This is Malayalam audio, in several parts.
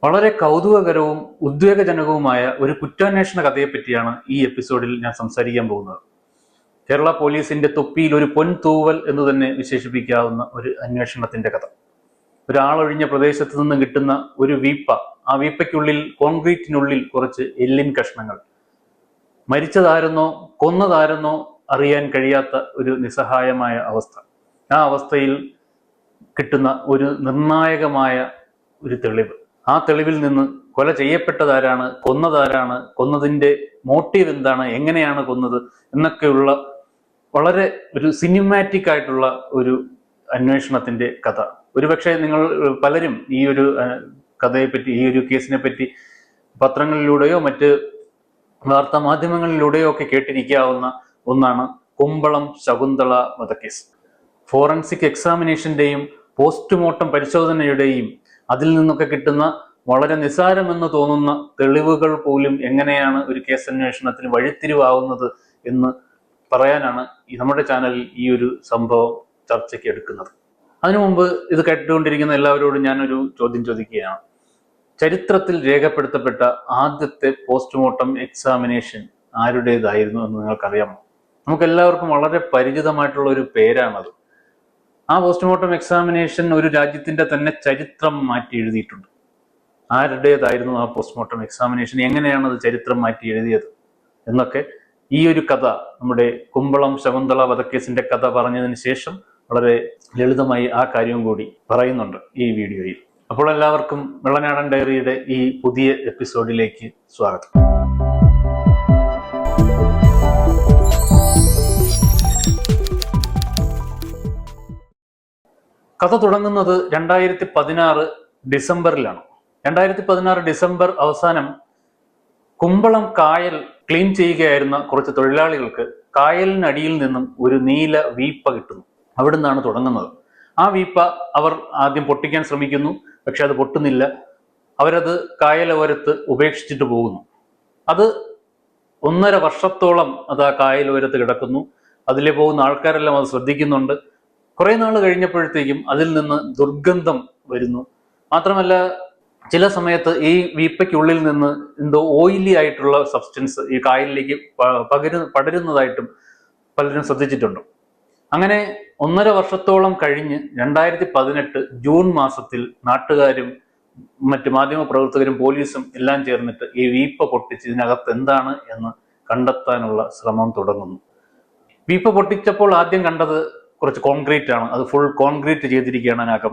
വളരെ കൗതുകകരവും ഉദ്വേഗജനകവുമായ ഒരു കുറ്റാന്വേഷണ കഥയെപ്പറ്റിയാണ് ഈ എപ്പിസോഡിൽ ഞാൻ സംസാരിക്കാൻ പോകുന്നത്. കേരള പോലീസിന്റെ തൊപ്പിയിൽ ഒരു പൊൻതൂവൽ എന്ന് തന്നെ വിശേഷിപ്പിക്കാവുന്ന ഒരു അന്വേഷണത്തിന്റെ കഥ. ഒരാളൊഴിഞ്ഞ പ്രദേശത്ത് നിന്ന് കിട്ടുന്ന ഒരു വീപ്പ, ആ വീപ്പയ്ക്കുള്ളിൽ, കോൺക്രീറ്റിനുള്ളിൽ കുറച്ച് എല്ലിൻ കഷ്ണങ്ങൾ. മരിച്ചതാരെന്നോ കൊന്നതാരെന്നോ അറിയാൻ കഴിയാത്ത ഒരു നിസ്സഹായമായ അവസ്ഥ. ആ അവസ്ഥയിൽ കിട്ടുന്ന ഒരു നിർണായകമായ ഒരു തെളിവ്. ആ തെളിവിൽ നിന്ന് കൊല ചെയ്യപ്പെട്ടതാരാണ്, കൊന്നതാരാണ്, കൊന്നതിന്റെ മോട്ടീവ് എന്താണ്, എങ്ങനെയാണ് കൊന്നത് എന്നൊക്കെയുള്ള വളരെ ഒരു സിനിമാറ്റിക് ആയിട്ടുള്ള ഒരു അന്വേഷണത്തിന്റെ കഥ. ഒരുപക്ഷെ നിങ്ങൾ പലരും ഈ ഒരു കഥയെപ്പറ്റി, ഈ ഒരു കേസിനെ പറ്റി പത്രങ്ങളിലൂടെയോ മറ്റ് വാർത്താ മാധ്യമങ്ങളിലൂടെയോ ഒക്കെ കേട്ടിരിക്കാവുന്ന ഒന്നാണ് കുമ്പളം ശകുന്തള വധക്കേസ്. ഫോറൻസിക് എക്സാമിനേഷന്റെയും പോസ്റ്റ്മോർട്ടം പരിശോധനയുടെയും അതിൽ നിന്നൊക്കെ കിട്ടുന്ന വളരെ നിസ്സാരമെന്ന് തോന്നുന്ന തെളിവുകൾ പോലും എങ്ങനെയാണ് ഒരു കേസ് അന്വേഷണത്തിന് വഴിത്തിരിവാകുന്നത് എന്ന് പറയാനാണ് നമ്മുടെ ചാനലിൽ ഈ ഒരു സംഭവം ചർച്ചയ്ക്ക് എടുക്കുന്നത്. അതിനു മുമ്പ് ഇത് കേട്ടുകൊണ്ടിരിക്കുന്ന എല്ലാവരോടും ഞാനൊരു ചോദ്യം ചോദിക്കുകയാണ്. ചരിത്രത്തിൽ രേഖപ്പെടുത്തപ്പെട്ട ആദ്യത്തെ പോസ്റ്റ്മോർട്ടം എക്സാമിനേഷൻ ആരുടേതായിരുന്നു എന്ന് നിങ്ങൾക്കറിയാമോ? നമുക്ക് എല്ലാവർക്കും വളരെ പരിചിതമായിട്ടുള്ള ഒരു പേരാണത്. ആ പോസ്റ്റ്മോർട്ടം എക്സാമിനേഷൻ ഒരു രാജ്യത്തിന്റെ തന്നെ ചരിത്രം മാറ്റി എഴുതിയിട്ടുണ്ട്. ആരുടേതായിരുന്നു ആ പോസ്റ്റ്മോർട്ടം എക്സാമിനേഷൻ, എങ്ങനെയാണ് അത് ചരിത്രം മാറ്റി എഴുതിയത് എന്നൊക്കെ ഈ ഒരു കഥ, നമ്മുടെ കുമ്പളം ശകുന്തള വധക്കേസിന്റെ കഥ പറഞ്ഞതിന് ശേഷം വളരെ ലളിതമായി ആ കാര്യവും കൂടി പറയുന്നുണ്ട് ഈ വീഡിയോയിൽ. അപ്പോൾ എല്ലാവർക്കും വെള്ളനാടൻ ഡയറിയുടെ ഈ പുതിയ എപ്പിസോഡിലേക്ക് സ്വാഗതം. കഥ തുടങ്ങുന്നത് 2016 ഡിസംബറിലാണ്. 2016 ഡിസംബർ അവസാനം കുമ്പളം കായൽ ക്ലീൻ ചെയ്യുകയായിരുന്ന കുറച്ച് തൊഴിലാളികൾക്ക് കായലിനടിയിൽ നിന്നും ഒരു നീല വീപ്പ കിട്ടുന്നു. അവിടെ നിന്നാണ് തുടങ്ങുന്നത്. ആ വീപ്പ അവർ ആദ്യം പൊട്ടിക്കാൻ ശ്രമിക്കുന്നു, പക്ഷെ അത് പൊട്ടുന്നില്ല. അവരത് കായലോരത്ത് ഉപേക്ഷിച്ചിട്ട് പോകുന്നു. അത് 1.5 വർഷത്തോളം അത് ആ കായലോരത്ത് കിടക്കുന്നു. അതിലെ പോകുന്ന ആൾക്കാരെല്ലാം അത് ശ്രദ്ധിക്കുന്നുണ്ട്. കുറെ നാൾ കഴിഞ്ഞപ്പോഴത്തേക്കും അതിൽ നിന്ന് ദുർഗന്ധം വരുന്നു. മാത്രമല്ല, ചില സമയത്ത് ഈ വീപ്പയ്ക്കുള്ളിൽ നിന്ന് എന്തോ ഓയിലി ആയിട്ടുള്ള സബ്സ്റ്റൻസ് ഈ കായലിലേക്ക് പടരുന്നതായിട്ടും പലരും ശ്രദ്ധിച്ചിട്ടുണ്ട്. അങ്ങനെ 1.5 വർഷത്തോളം കഴിഞ്ഞ് 2018 ജൂൺ മാസത്തിൽ നാട്ടുകാരും മറ്റ് മാധ്യമ പ്രവർത്തകരും പോലീസും എല്ലാം ചേർന്നിട്ട് ഈ വീപ്പ പൊട്ടിച്ച് ഇതിനകത്ത് എന്താണ് എന്ന് കണ്ടെത്താനുള്ള ശ്രമം തുടങ്ങുന്നു. വീപ്പ പൊട്ടിച്ചപ്പോൾ ആദ്യം കണ്ടത് കുറച്ച് കോൺക്രീറ്റ് ആണ്. അത് ഫുൾ കോൺക്രീറ്റ് ചെയ്തിരിക്കുകയാണ് അതിനകം.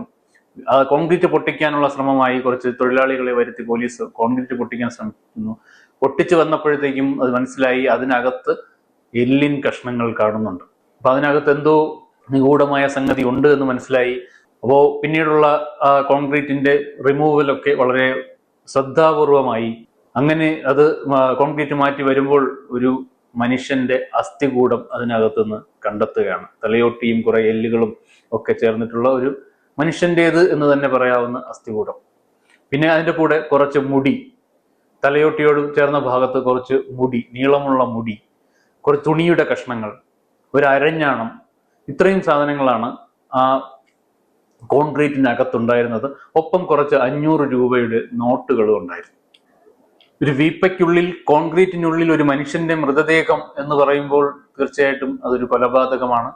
ആ കോൺക്രീറ്റ് പൊട്ടിക്കാനുള്ള ശ്രമമായി കുറച്ച് തൊഴിലാളികളെ വരുത്തി പോലീസ് കോൺക്രീറ്റ് പൊട്ടിക്കാൻ ശ്രമിക്കുന്നു. പൊട്ടിച്ചു വന്നപ്പോഴത്തേക്കും അത് മനസ്സിലായി അതിനകത്ത് എല്ലിൻ കഷ്ണങ്ങൾ കാണുന്നുണ്ട്. അപ്പൊ അതിനകത്ത് എന്തോ നിഗൂഢമായ സംഗതി ഉണ്ട് എന്ന് മനസ്സിലായി. അപ്പോൾ പിന്നീടുള്ള കോൺക്രീറ്റിന്റെ റിമൂവലൊക്കെ വളരെ ശ്രദ്ധാപൂർവമായി. അങ്ങനെ അത് കോൺക്രീറ്റ് മാറ്റി വരുമ്പോൾ ഒരു മനുഷ്യന്റെ അസ്ഥികൂടം അതിനകത്തുനിന്ന് കണ്ടെത്തുകയാണ്. തലയോട്ടിയും കുറെ എല്ലുകളും ഒക്കെ ചേർന്നിട്ടുള്ള ഒരു മനുഷ്യൻ്റേത് എന്ന് തന്നെ പറയാവുന്ന അസ്ഥികൂടം. പിന്നെ അതിൻ്റെ കൂടെ കുറച്ച് മുടി, തലയോട്ടിയോട് ചേർന്ന ഭാഗത്ത് കുറച്ച് മുടി, നീളമുള്ള മുടി, കുറച്ച് തുണിയുടെ കഷ്ണങ്ങൾ, ഒരു അരഞ്ഞാണം, ഇത്രയും സാധനങ്ങളാണ് ആ കോൺക്രീറ്റിനകത്തുണ്ടായിരുന്നത്. ഒപ്പം കുറച്ച് 500 രൂപയുടെ നോട്ടുകളും ഉണ്ടായിരുന്നു. ഒരു വീപ്പയ്ക്കുള്ളിൽ, കോൺക്രീറ്റിനുള്ളിൽ ഒരു മനുഷ്യന്റെ മൃതദേഹം എന്ന് പറയുമ്പോൾ തീർച്ചയായിട്ടും അതൊരു കൊലപാതകമാണ്.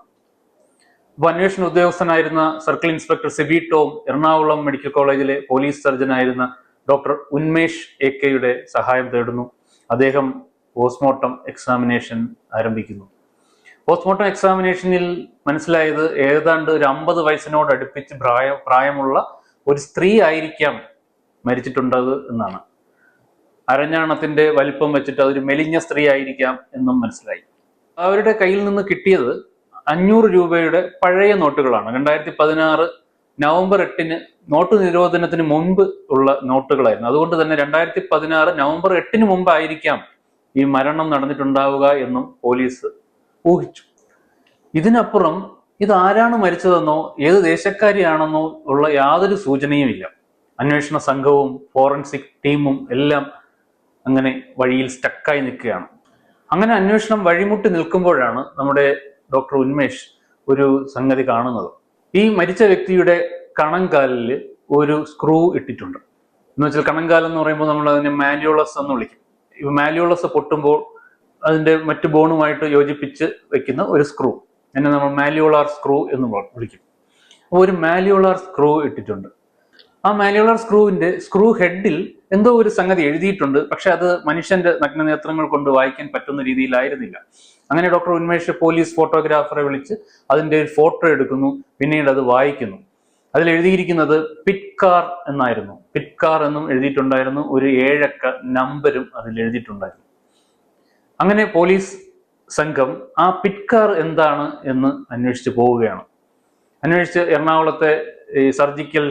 അപ്പൊ അന്വേഷണ ഉദ്യോഗസ്ഥനായിരുന്ന circle inspector Sibi Tom Ernakulam medical കോളേജിലെ പോലീസ് സർജനായിരുന്ന ഡോക്ടർ ഉന്മേഷ് AK-യുടെ സഹായം തേടുന്നു. അദ്ദേഹം പോസ്റ്റ്മോർട്ടം എക്സാമിനേഷൻ ആരംഭിക്കുന്നു. പോസ്റ്റ്മോർട്ടം എക്സാമിനേഷനിൽ മനസ്സിലായത് ഏതാണ്ട് ഒരു 50 വയസ്സിനോട് അടുപ്പിച്ച് പ്രായമുള്ള ഒരു സ്ത്രീ ആയിരിക്കാം മരിച്ചിട്ടുണ്ടത് എന്നാണ്. അരഞ്ഞാണത്തിന്റെ വലിപ്പം വെച്ചിട്ട് അതൊരു മെലിഞ്ഞ സ്ത്രീ ആയിരിക്കാം എന്നും മനസ്സിലായി. അവരുടെ കയ്യിൽ നിന്ന് കിട്ടിയത് 500 രൂപയുടെ പഴയ നോട്ടുകളാണ്. 2016 നവംബർ 8 നോട്ട് നിരോധനത്തിന് മുമ്പ് ഉള്ള നോട്ടുകളായിരുന്നു. അതുകൊണ്ട് തന്നെ 2016 നവംബർ 8 മുമ്പായിരിക്കാം ഈ മരണം നടന്നിട്ടുണ്ടാവുക എന്നും പോലീസ് ഊഹിച്ചു. ഇതിനപ്പുറം ഇത് ആരാണ് മരിച്ചതെന്നോ ഏത് ദേശക്കാരിയാണെന്നോ ഉള്ള യാതൊരു സൂചനയും ഇല്ല. അന്വേഷണ സംഘവും ഫോറൻസിക് ടീമും എല്ലാം അങ്ങനെ വഴിയിൽ സ്റ്റക്കായി നിൽക്കുകയാണ്. അങ്ങനെ അന്വേഷണം വഴിമുട്ടി നിൽക്കുമ്പോഴാണ് നമ്മുടെ ഡോക്ടർ ഉന്മേഷ് ഒരു സംഗതി കാണുന്നത്. ഈ മരിച്ച വ്യക്തിയുടെ കണങ്കാലിൽ ഒരു സ്ക്രൂ ഇട്ടിട്ടുണ്ട്. എന്ന് വെച്ചാൽ കണങ്കാലം എന്ന് പറയുമ്പോൾ നമ്മൾ അതിനെ മാല്യൂളസ് എന്ന് വിളിക്കും. ഈ മാല്യൂളസ് പൊട്ടുമ്പോൾ അതിന്റെ മറ്റു ബോണുമായിട്ട് യോജിപ്പിച്ച് വെക്കുന്ന ഒരു സ്ക്രൂ, അതിനെ നമ്മൾ മാല്യൂളാർ സ്ക്രൂ എന്ന് വിളിക്കും. അപ്പോൾ ഒരു മാല്യൂളാർ സ്ക്രൂ ഇട്ടിട്ടുണ്ട്. ആ മാല്യൂളാർ സ്ക്രൂവിന്റെ സ്ക്രൂ ഹെഡിൽ എന്തോ ഒരു സംഗതി എഴുതിയിട്ടുണ്ട്. പക്ഷെ അത് മനുഷ്യന്റെ നഗ്നനേത്രങ്ങൾ കൊണ്ട് വായിക്കാൻ പറ്റുന്ന രീതിയിലായിരുന്നില്ല. അങ്ങനെ ഡോക്ടർ ഉന്മേഷ് പോലീസ് ഫോട്ടോഗ്രാഫറെ വിളിച്ച് അതിന്റെ ഒരു ഫോട്ടോ എടുക്കുന്നു. പിന്നീട് അത് വായിക്കുന്നു. അതിൽ എഴുതിയിരിക്കുന്നത് പിറ്റ്കാർ എന്നായിരുന്നു. പിറ്റ്കാർ എന്നും എഴുതിയിട്ടുണ്ടായിരുന്നു. ഒരു 7 അക്ക നമ്പരും അതിൽ എഴുതിയിട്ടുണ്ടായിരുന്നു. അങ്ങനെ പോലീസ് സംഘം ആ പിറ്റ്കാർ എന്താണ് എന്ന് അന്വേഷിച്ച് പോവുകയാണ്. അന്വേഷിച്ച് എറണാകുളത്തെ ഈ സർജിക്കൽ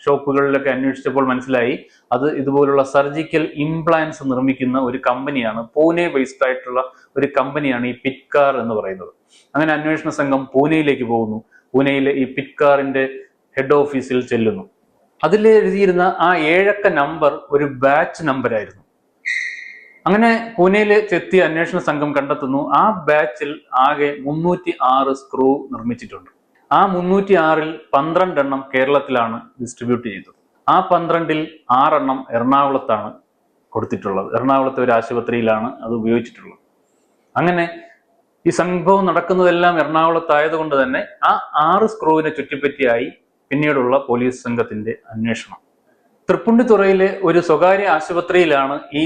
ഷോപ്പുകളിലൊക്കെ അന്വേഷിച്ചപ്പോൾ മനസ്സിലായി അത് ഇതുപോലുള്ള സർജിക്കൽ ഇംപ്ലാന്റ്സ് നിർമ്മിക്കുന്ന ഒരു കമ്പനിയാണ്. പൂനെ ബേസ്ഡ് ആയിട്ടുള്ള ഒരു കമ്പനിയാണ് ഈ പിറ്റ്കാർ എന്ന് പറയുന്നത്. അങ്ങനെ അന്വേഷണ സംഘം പൂനെയിലേക്ക് പോകുന്നു. പൂനെയിലെ ഈ പിറ്റ്കാറിന്റെ ഹെഡ് ഓഫീസിൽ ചെല്ലുന്നു. അതിൽ എഴുതിയിരുന്ന ആ 7 അക്ക നമ്പർ ഒരു ബാച്ച് നമ്പറായിരുന്നു. അങ്ങനെ പൂനെയിൽ എത്തിയ അന്വേഷണ സംഘം കണ്ടെത്തുന്നു ആ ബാച്ചിൽ ആകെ 306 സ്ക്രൂ നിർമ്മിച്ചിട്ടുണ്ട്. ആ 306-ൽ 12 എണ്ണം കേരളത്തിലാണ് ഡിസ്ട്രിബ്യൂട്ട് ചെയ്തത്. ആ 12-ൽ 6 എണ്ണം എറണാകുളത്താണ് കൊടുത്തിട്ടുള്ളത്. എറണാകുളത്തെ ഒരു ആശുപത്രിയിലാണ് അത് ഉപയോഗിച്ചിട്ടുള്ളത്. അങ്ങനെ ഈ സംഭവം നടക്കുന്നതെല്ലാം എറണാകുളത്തായതുകൊണ്ട് തന്നെ ആ 6 സ്ക്രൂവിനെ ചുറ്റിപ്പറ്റിയായി പിന്നീടുള്ള പോലീസ് സംഘത്തിന്റെ അന്വേഷണം. തൃപ്പുണിത്തുറയിലെ ഒരു സ്വകാര്യ ആശുപത്രിയിലാണ് ഈ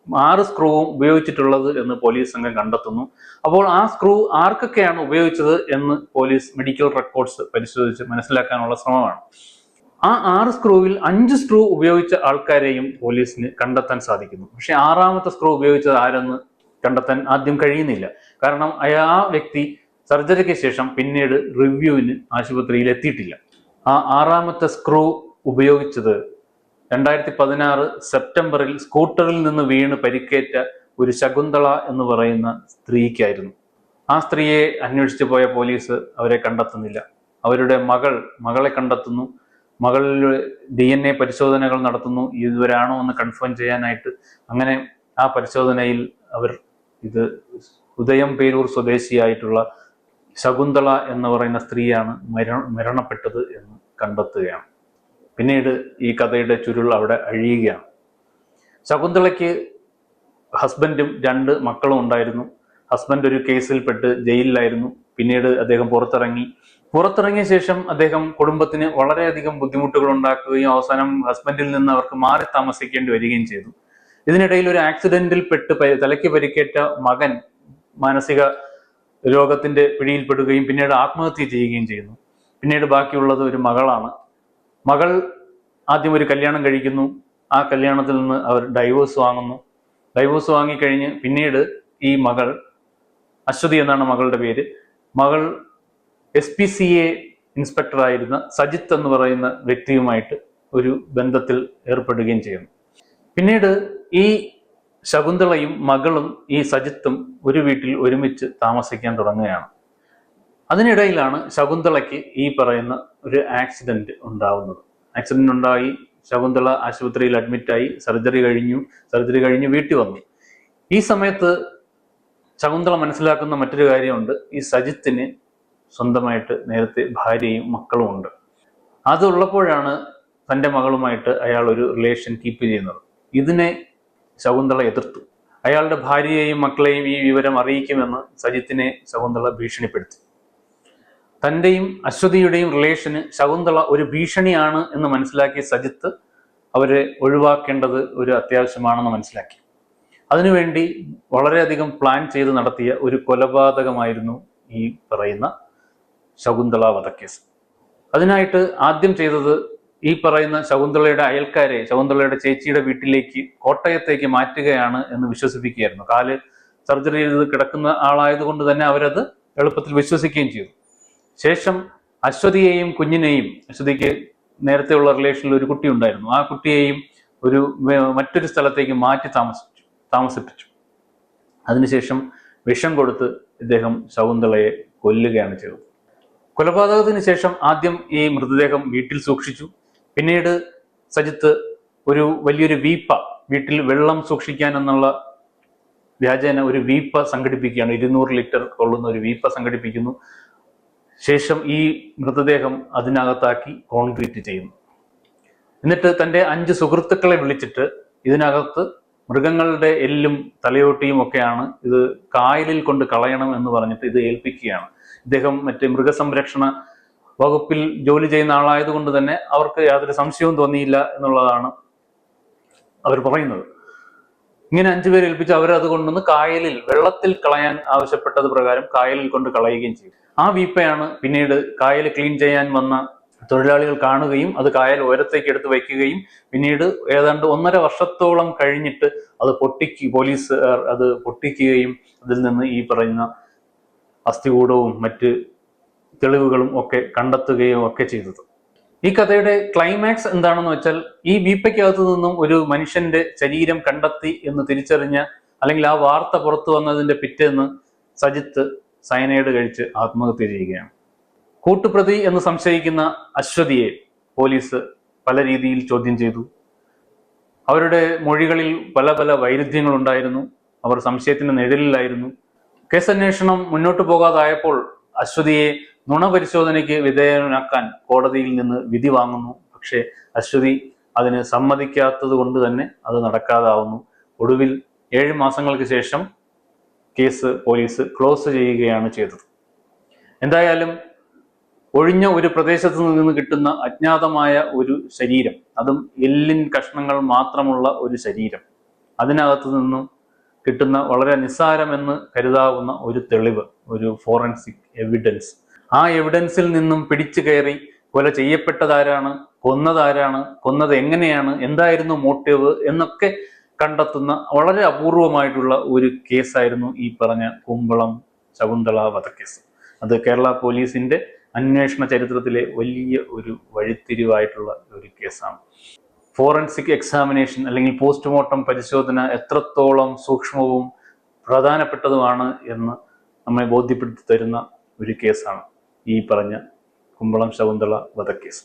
6 സ്ക്രൂവും ഉപയോഗിച്ചിട്ടുള്ളത് എന്ന് പോലീസ് സംഘം കണ്ടെത്തുന്നു. അപ്പോൾ ആ സ്ക്രൂ ആർക്കൊക്കെയാണ് ഉപയോഗിച്ചത് എന്ന് പോലീസ് മെഡിക്കൽ റെക്കോർഡ്സ് പരിശോധിച്ച് മനസ്സിലാക്കാനുള്ള ശ്രമമാണ്. ആ 6 സ്ക്രൂവിൽ 5 സ്ക്രൂ ഉപയോഗിച്ച ആൾക്കാരെയും പോലീസിന് കണ്ടെത്താൻ സാധിക്കുന്നു. പക്ഷെ 6-ാമത്തെ സ്ക്രൂ ഉപയോഗിച്ചത് ആരെന്ന് കണ്ടെത്താൻ ആദ്യം കഴിയുന്നില്ല. കാരണം ആ വ്യക്തി സർജറിക്ക് ശേഷം പിന്നീട് റിവ്യൂവിന് ആശുപത്രിയിൽ എത്തിയിട്ടില്ല. ആ 6-ാമത്തെ സ്ക്രൂ ഉപയോഗിച്ചത് 2016 സെപ്റ്റംബറിൽ സ്കൂട്ടറിൽ നിന്ന് വീണ് പരിക്കേറ്റ ഒരു ശകുന്തള എന്ന് പറയുന്ന സ്ത്രീക്കായിരുന്നു. ആ സ്ത്രീയെ അന്വേഷിച്ചു പോയ പോലീസ് അവരെ കണ്ടെത്തുന്നില്ല. അവരുടെ മകളെ കണ്ടെത്തുന്നു. മകളിൽ DNA പരിശോധനകൾ നടത്തുന്നു, ഇതുവരാണോ എന്ന് കൺഫേം ചെയ്യാനായിട്ട്. അങ്ങനെ ആ പരിശോധനയിൽ അവർ ഇത് ഉദയം പേരൂർ സ്വദേശിയായിട്ടുള്ള ശകുന്തള എന്ന് പറയുന്ന സ്ത്രീയാണ് മരണപ്പെട്ടത് എന്ന് കണ്ടെത്തുകയാണ്. പിന്നീട് ഈ കഥയുടെ ചുരുൾ അവിടെ അഴിയുകയാണ്. ശകുന്തളയ്ക്ക് ഹസ്ബൻഡും 2 മക്കളും ഉണ്ടായിരുന്നു. ഹസ്ബൻഡ് ഒരു കേസിൽപ്പെട്ട് ജയിലിലായിരുന്നു. പിന്നീട് അദ്ദേഹം പുറത്തിറങ്ങിയ ശേഷം അദ്ദേഹം കുടുംബത്തിന് വളരെയധികം ബുദ്ധിമുട്ടുകൾ ഉണ്ടാക്കുകയും അവസാനം ഹസ്ബൻഡിൽ നിന്ന് അവർക്ക് മാറി താമസിക്കേണ്ടി വരികയും ചെയ്തു. ഇതിനിടയിൽ ഒരു ആക്സിഡന്റിൽ പെട്ട് തലയ്ക്ക് പരിക്കേറ്റ മകൻ മാനസിക രോഗത്തിന്റെ പിടിയിൽപ്പെടുകയും പിന്നീട് ആത്മഹത്യ ചെയ്യുകയും ചെയ്യുന്നു. പിന്നീട് ബാക്കിയുള്ളത് ഒരു മകളാണ്. മകൾ ആദ്യം ഒരു കല്യാണം കഴിക്കുന്നു. ആ കല്യാണത്തിൽ നിന്ന് അവർ ഡൈവോഴ്സ് വാങ്ങുന്നു. ഡൈവോഴ്സ് വാങ്ങിക്കഴിഞ്ഞ് പിന്നീട് ഈ മകൾ, അശ്വതി എന്നാണ് മകളുടെ പേര്, മകൾ SPCA ഇൻസ്പെക്ടറായിരുന്ന സജിത്ത് എന്ന് പറയുന്ന വ്യക്തിയുമായിട്ട് ഒരു ബന്ധത്തിൽ ഏർപ്പെടുകയും ചെയ്യുന്നു. പിന്നീട് ഈ ശകുന്തളയും മകളും ഈ സജിത്തും ഒരു വീട്ടിൽ ഒരുമിച്ച് താമസിക്കാൻ തുടങ്ങുകയാണ്. അതിനിടയിലാണ് ശകുന്തളയ്ക്ക് ഈ പറയുന്ന ഒരു ആക്സിഡന്റ് ഉണ്ടാവുന്നത്. ആക്സിഡന്റ് ഉണ്ടായി ശകുന്തള ആശുപത്രിയിൽ അഡ്മിറ്റായി. സർജറി കഴിഞ്ഞ് വീട്ടിൽ വന്നു. ഈ സമയത്ത് ശകുന്തള മനസ്സിലാക്കുന്ന മറ്റൊരു കാര്യമുണ്ട്. ഈ സജിത്തിന് സ്വന്തമായിട്ട് നേരത്തെ ഭാര്യയും മക്കളും ഉണ്ട്. അതുള്ളപ്പോഴാണ് തൻ്റെ മകളുമായിട്ട് അയാൾ ഒരു റിലേഷൻ കീപ്പ് ചെയ്യുന്നത്. ഇതിനെ ശകുന്തള എതിർത്തു. അയാളുടെ ഭാര്യയെയും മക്കളെയും ഈ വിവരം അറിയിക്കുമെന്ന് സജിത്തിനെ ശകുന്തള ഭീഷണിപ്പെടുത്തി. തൻ്റെയും അശ്വതിയുടെയും റിലേഷന് ശകുന്തള ഒരു ഭീഷണിയാണ് എന്ന് മനസ്സിലാക്കിയ സജിത്ത് അവരെ ഒഴിവാക്കേണ്ടത് ഒരു അത്യാവശ്യമാണെന്ന് മനസ്സിലാക്കി. അതിനുവേണ്ടി വളരെയധികം പ്ലാൻ ചെയ്ത് നടത്തിയ ഒരു കൊലപാതകമായിരുന്നു ഈ പറയുന്ന ശകുന്തള വധക്കേസ്. അതിനായിട്ട് ആദ്യം ചെയ്തത് ഈ പറയുന്ന ശകുന്തളയുടെ അയൽക്കാരെ ശകുന്തളയുടെ ചേച്ചിയുടെ വീട്ടിലേക്ക് കോട്ടയത്തേക്ക് മാറ്റുകയാണ് എന്ന് വിശ്വസിപ്പിക്കുകയായിരുന്നു. കാല് സർജറി ചെയ്ത് കിടക്കുന്ന ആളായതുകൊണ്ട് തന്നെ അവരത് എളുപ്പത്തിൽ വിശ്വസിക്കുകയും ചെയ്തു. ശേഷം അശ്വതിയെയും കുഞ്ഞിനെയും, അശ്വതിക്ക് നേരത്തെയുള്ള റിലേഷനിൽ ഒരു കുട്ടി ഉണ്ടായിരുന്നു, ആ കുട്ടിയെയും മറ്റൊരു സ്ഥലത്തേക്ക് മാറ്റി താമസിപ്പിച്ചു. അതിനുശേഷം വിഷം കൊടുത്ത് ഇദ്ദേഹം ശകുന്തളയെ കൊല്ലുകയാണ് ചെയ്തത്. കൊലപാതകത്തിന് ശേഷം ആദ്യം ഈ മൃതദേഹം വീട്ടിൽ സൂക്ഷിച്ചു. പിന്നീട് സജിത്ത് വലിയൊരു വീപ്പ, വീട്ടിൽ വെള്ളം സൂക്ഷിക്കാൻ എന്നുള്ള വ്യാജേന ഒരു വീപ്പ സംഘടിപ്പിക്കുകയാണ്. 200 ലിറ്റർ കൊള്ളുന്ന ഒരു വീപ്പ സംഘടിപ്പിക്കുന്നു. ശേഷം ഈ മൃതദേഹം അതിനകത്താക്കി കോൺക്രീറ്റ് ചെയ്യുന്നു. എന്നിട്ട് തൻ്റെ 5 സുഹൃത്തുക്കളെ വിളിച്ചിട്ട് ഇതിനകത്ത് മൃഗങ്ങളുടെ എല്ലും തലയോട്ടിയും ഒക്കെയാണ്, ഇത് കായലിൽ കൊണ്ട് കളയണം എന്ന് പറഞ്ഞിട്ട് ഇത് ഏൽപ്പിക്കുകയാണ്. ഇദ്ദേഹം മറ്റേ മൃഗസംരക്ഷണ വകുപ്പിൽ ജോലി ചെയ്യുന്ന ആളായതുകൊണ്ട് തന്നെ അവർക്ക് യാതൊരു സംശയവും തോന്നിയില്ല എന്നുള്ളതാണ് അവർ പറയുന്നത്. ഇങ്ങനെ 5 പേരെ ഏൽപ്പിച്ച് അവരത് കൊണ്ടുവന്ന് കായലിൽ വെള്ളത്തിൽ കളയാൻ ആവശ്യപ്പെട്ടത് പ്രകാരം കായലിൽ കൊണ്ട് കളയുകയും ചെയ്തു. ആ വീപ്പയാണ് പിന്നീട് കായൽ ക്ലീൻ ചെയ്യാൻ വന്ന തൊഴിലാളികൾ കാണുകയും അത് കായൽ ഉയരത്തേക്ക് എടുത്ത് വയ്ക്കുകയും പിന്നീട് ഏതാണ്ട് 1.5 വർഷത്തോളം കഴിഞ്ഞിട്ട് അത് പോലീസ് അത് പൊട്ടിക്കുകയും അതിൽ നിന്ന് ഈ പറയുന്ന അസ്ഥികൂടവും മറ്റ് തെളിവുകളും ഒക്കെ കണ്ടെത്തുകയും ഒക്കെ ചെയ്തത്. ഈ കഥയുടെ ക്ലൈമാക്സ് എന്താണെന്ന് വെച്ചാൽ, ഈ വീപ്പയ്ക്കകത്തു നിന്നും ഒരു മനുഷ്യന്റെ ശരീരം കണ്ടെത്തി എന്ന് തിരിച്ചറിഞ്ഞ, അല്ലെങ്കിൽ ആ വാർത്ത പുറത്തു വന്നതിന്റെ പിറ്റേന്ന് സജിത്ത് സയനൈഡ് കഴിച്ച് ആത്മഹത്യ ചെയ്യുകയാണ്. കൂട്ടുപ്രതി എന്ന് സംശയിക്കുന്ന അശ്വതിയെ പോലീസ് പല രീതിയിൽ ചോദ്യം ചെയ്തു. അവരുടെ മൊഴികളിൽ പല പല വൈരുദ്ധ്യങ്ങൾ ഉണ്ടായിരുന്നു. അവർ സംശയത്തിന്റെ നിഴലിലായിരുന്നു. കേസന്വേഷണം മുന്നോട്ട് പോകാതായപ്പോൾ അശ്വതിയെ നുണപരിശോധനയ്ക്ക് വിധേയനാക്കാൻ കോടതിയിൽ നിന്ന് വിധി വാങ്ങുന്നു. പക്ഷേ അശ്വതി അതിന് സമ്മതിക്കാത്തത് കൊണ്ട് തന്നെ അത് നടക്കാതാവുന്നു. ഒടുവിൽ 7 മാസങ്ങൾക്ക് ശേഷം കേസ് പോലീസ് ക്ലോസ് ചെയ്യുകയാണ് ചെയ്തത്. എന്തായാലും ഒഴിഞ്ഞ ഒരു പ്രദേശത്ത് നിന്ന് കിട്ടുന്ന അജ്ഞാതമായ ഒരു ശരീരം, അതും എല്ലിൻ കഷ്ണങ്ങൾ മാത്രമുള്ള ഒരു ശരീരം, അതിനകത്ത് നിന്നും കിട്ടുന്ന വളരെ നിസ്സാരമെന്ന് കരുതാവുന്ന ഒരു തെളിവ്, ഒരു ഫോറൻസിക് എവിഡൻസ്, ആ എവിഡൻസിൽ നിന്നും പിടിച്ചു കയറി കൊല ചെയ്യപ്പെട്ടതാരാണ്, കൊന്നതാരാണ്, കൊന്നത് എങ്ങനെയാണ്, എന്തായിരുന്നു മോട്ടീവ് എന്നൊക്കെ കണ്ടെത്തുന്ന വളരെ അപൂർവമായിട്ടുള്ള ഒരു കേസായിരുന്നു ഈ പറഞ്ഞ കുമ്പളം ശകുന്തള വധക്കേസ്. അത് കേരള പോലീസിന്റെ അന്വേഷണ ചരിത്രത്തിലെ വലിയ ഒരു വഴിത്തിരിവായിട്ടുള്ള ഒരു കേസാണ്. ഫോറൻസിക് എക്സാമിനേഷൻ അല്ലെങ്കിൽ പോസ്റ്റ്മോർട്ടം പരിശോധന എത്രത്തോളം സൂക്ഷ്മവും പ്രധാനപ്പെട്ടതുമാണ് എന്ന് നമ്മെ ബോധ്യപ്പെടുത്തി തരുന്ന ഒരു കേസാണ് ഈ പറഞ്ഞ കുമ്പളം ശകുന്തള വധക്കേസ്.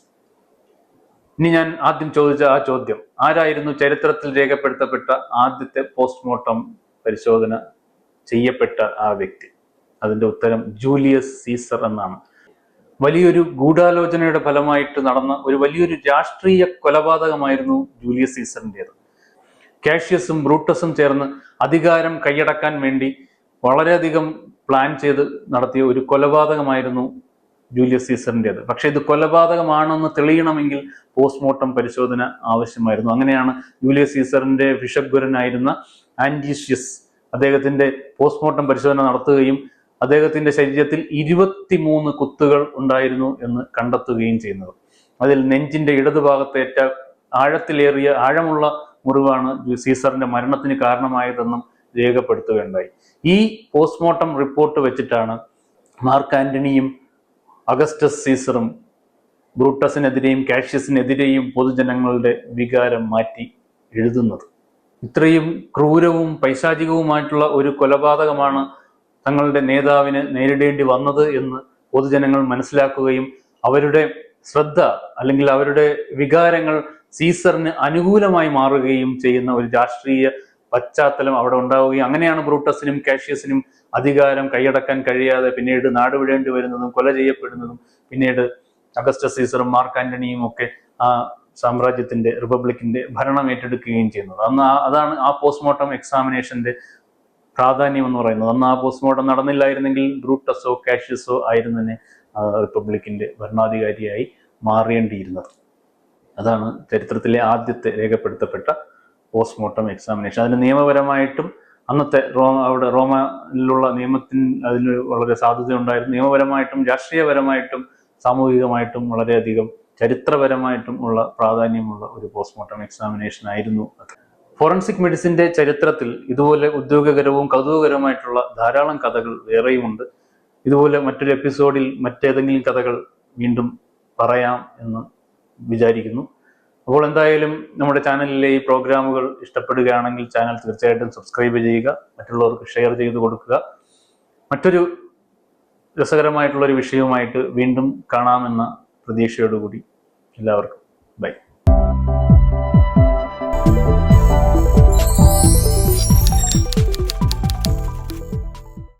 ഇനി ഞാൻ ആദ്യം ചോദിച്ച ആ ചോദ്യം, ആരായിരുന്നു ചരിത്രത്തിൽ രേഖപ്പെടുത്തപ്പെട്ട ആദ്യത്തെ പോസ്റ്റ്മോർട്ടം പരിശോധന ചെയ്യപ്പെട്ട ആ വ്യക്തി? അതിന്റെ ഉത്തരം ജൂലിയസ് സീസർ എന്നാണ്. വലിയൊരു ഗൂഢാലോചനയുടെ ഫലമായിട്ട് നടന്ന ഒരു വലിയൊരു രാഷ്ട്രീയ കൊലപാതകമായിരുന്നു ജൂലിയസ് സീസറിൻ്റെത്. കാഷ്യസും ബ്രൂട്ടസും ചേർന്ന് അധികാരം കൈയടക്കാൻ വേണ്ടി വളരെയധികം പ്ലാൻ ചെയ്ത് നടത്തിയ ഒരു കൊലപാതകമായിരുന്നു ജൂലിയസ് സീസറിൻ്റെത്. പക്ഷെ ഇത് കൊലപാതകമാണെന്ന് തെളിയണമെങ്കിൽ പോസ്റ്റ്മോർട്ടം പരിശോധന ആവശ്യമായിരുന്നു. അങ്ങനെയാണ് ജൂലിയസ് സീസറിന്റെ ബിഷപ്ഗുരനായിരുന്ന ആന്റീഷ്യസ് അദ്ദേഹത്തിന്റെ പോസ്റ്റ്മോർട്ടം പരിശോധന നടത്തുകയും അദ്ദേഹത്തിന്റെ ശരീരത്തിൽ 23 കുത്തുകൾ ഉണ്ടായിരുന്നു എന്ന് കണ്ടെത്തുകയും ചെയ്യുന്നത്. അതിൽ നെഞ്ചിന്റെ ഇടതുഭാഗത്തേറ്റ ആഴമുള്ള മുറിവാണ് സീസറിന്റെ മരണത്തിന് കാരണമായതെന്നും രേഖപ്പെടുത്തുകയുണ്ടായി. ഈ പോസ്റ്റ്മോർട്ടം റിപ്പോർട്ട് വെച്ചിട്ടാണ് മാർക്ക് ആന്റണിയും അഗസ്റ്റസ് സീസറും ബ്രൂട്ടസിനെതിരെയും കാഷ്യസിനെതിരെയും പൊതുജനങ്ങളുടെ വികാരം മാറ്റി എഴുതുന്നത്. ഇത്രയും ക്രൂരവും പൈശാചികവുമായിട്ടുള്ള ഒരു കൊലപാതകമാണ് തങ്ങളുടെ നേതാവിന് നേരിടേണ്ടി വന്നത് എന്ന് പൊതുജനങ്ങൾ മനസ്സിലാക്കുകയും അവരുടെ ശ്രദ്ധ അല്ലെങ്കിൽ അവരുടെ വികാരങ്ങൾ സീസറിന് അനുകൂലമായി മാറുകയും ചെയ്യുന്ന ഒരു രാഷ്ട്രീയ പശ്ചാത്തലം അവിടെ ഉണ്ടാവുകയും അങ്ങനെയാണ് ബ്രൂട്ടസിനും കാഷ്യസിനും അധികാരം കൈയടക്കാൻ കഴിയാതെ പിന്നീട് നാടുവിടേണ്ടി വരുന്നതും കൊല ചെയ്യപ്പെടുന്നതും പിന്നീട് അഗസ്റ്റസ് സീസറും മാർക്ക് ആന്റണിയും ഒക്കെ ആ സാമ്രാജ്യത്തിന്റെ റിപ്പബ്ലിക്കിന്റെ ഭരണം ഏറ്റെടുക്കുകയും ചെയ്യുന്നത്. അതാണ് ആ പോസ്റ്റ്മോർട്ടം എക്സാമിനേഷന്റെ പ്രാധാന്യം എന്ന് പറയുന്നത്. അന്ന് ആ പോസ്റ്റ്മോർട്ടം നടന്നില്ലായിരുന്നെങ്കിൽ ബ്രൂട്ടസോ കാഷ്യസോ ആയിരുന്നതിനെ റിപ്പബ്ലിക്കിന്റെ ഭരണാധികാരിയായി മാറേണ്ടിയിരുന്നത്. അതാണ് ചരിത്രത്തിലെ ആദ്യത്തെ രേഖപ്പെടുത്തപ്പെട്ട പോസ്റ്റ്മോർട്ടം എക്സാമിനേഷൻ. അതിന് നിയമപരമായിട്ടും അന്നത്തെ റോമയിലുള്ള നിയമത്തിന് അതിന് വളരെ സാധ്യത ഉണ്ടായിരുന്നു. നിയമപരമായിട്ടും രാഷ്ട്രീയപരമായിട്ടും സാമൂഹികമായിട്ടും വളരെയധികം ചരിത്രപരമായിട്ടും ഉള്ള പ്രാധാന്യമുള്ള ഒരു പോസ്റ്റ്മോർട്ടം എക്സാമിനേഷൻ ആയിരുന്നു അത്. ഫോറൻസിക് മെഡിസിന്റെ ചരിത്രത്തിൽ ഇതുപോലെ ഉദ്യോഗകരവും കൗതുകകരവുമായിട്ടുള്ള ധാരാളം കഥകൾ വേറെയുമുണ്ട്. ഇതുപോലെ മറ്റൊരു എപ്പിസോഡിൽ മറ്റേതെങ്കിലും കഥകൾ വീണ്ടും പറയാം എന്ന് വിചാരിക്കുന്നു. അപ്പോൾ എന്തായാലും നമ്മുടെ ചാനലിലെ ഈ പ്രോഗ്രാമുകൾ ഇഷ്ടപ്പെടുകയാണെങ്കിൽ ചാനൽ തീർച്ചയായിട്ടും സബ്സ്ക്രൈബ് ചെയ്യുക, മറ്റുള്ളവർക്ക് ഷെയർ ചെയ്ത് കൊടുക്കുക. മറ്റൊരു രസകരമായിട്ടുള്ളൊരു വിഷയവുമായിട്ട് വീണ്ടും കാണാമെന്ന പ്രതീക്ഷയോടുകൂടി എല്ലാവർക്കും ബൈ.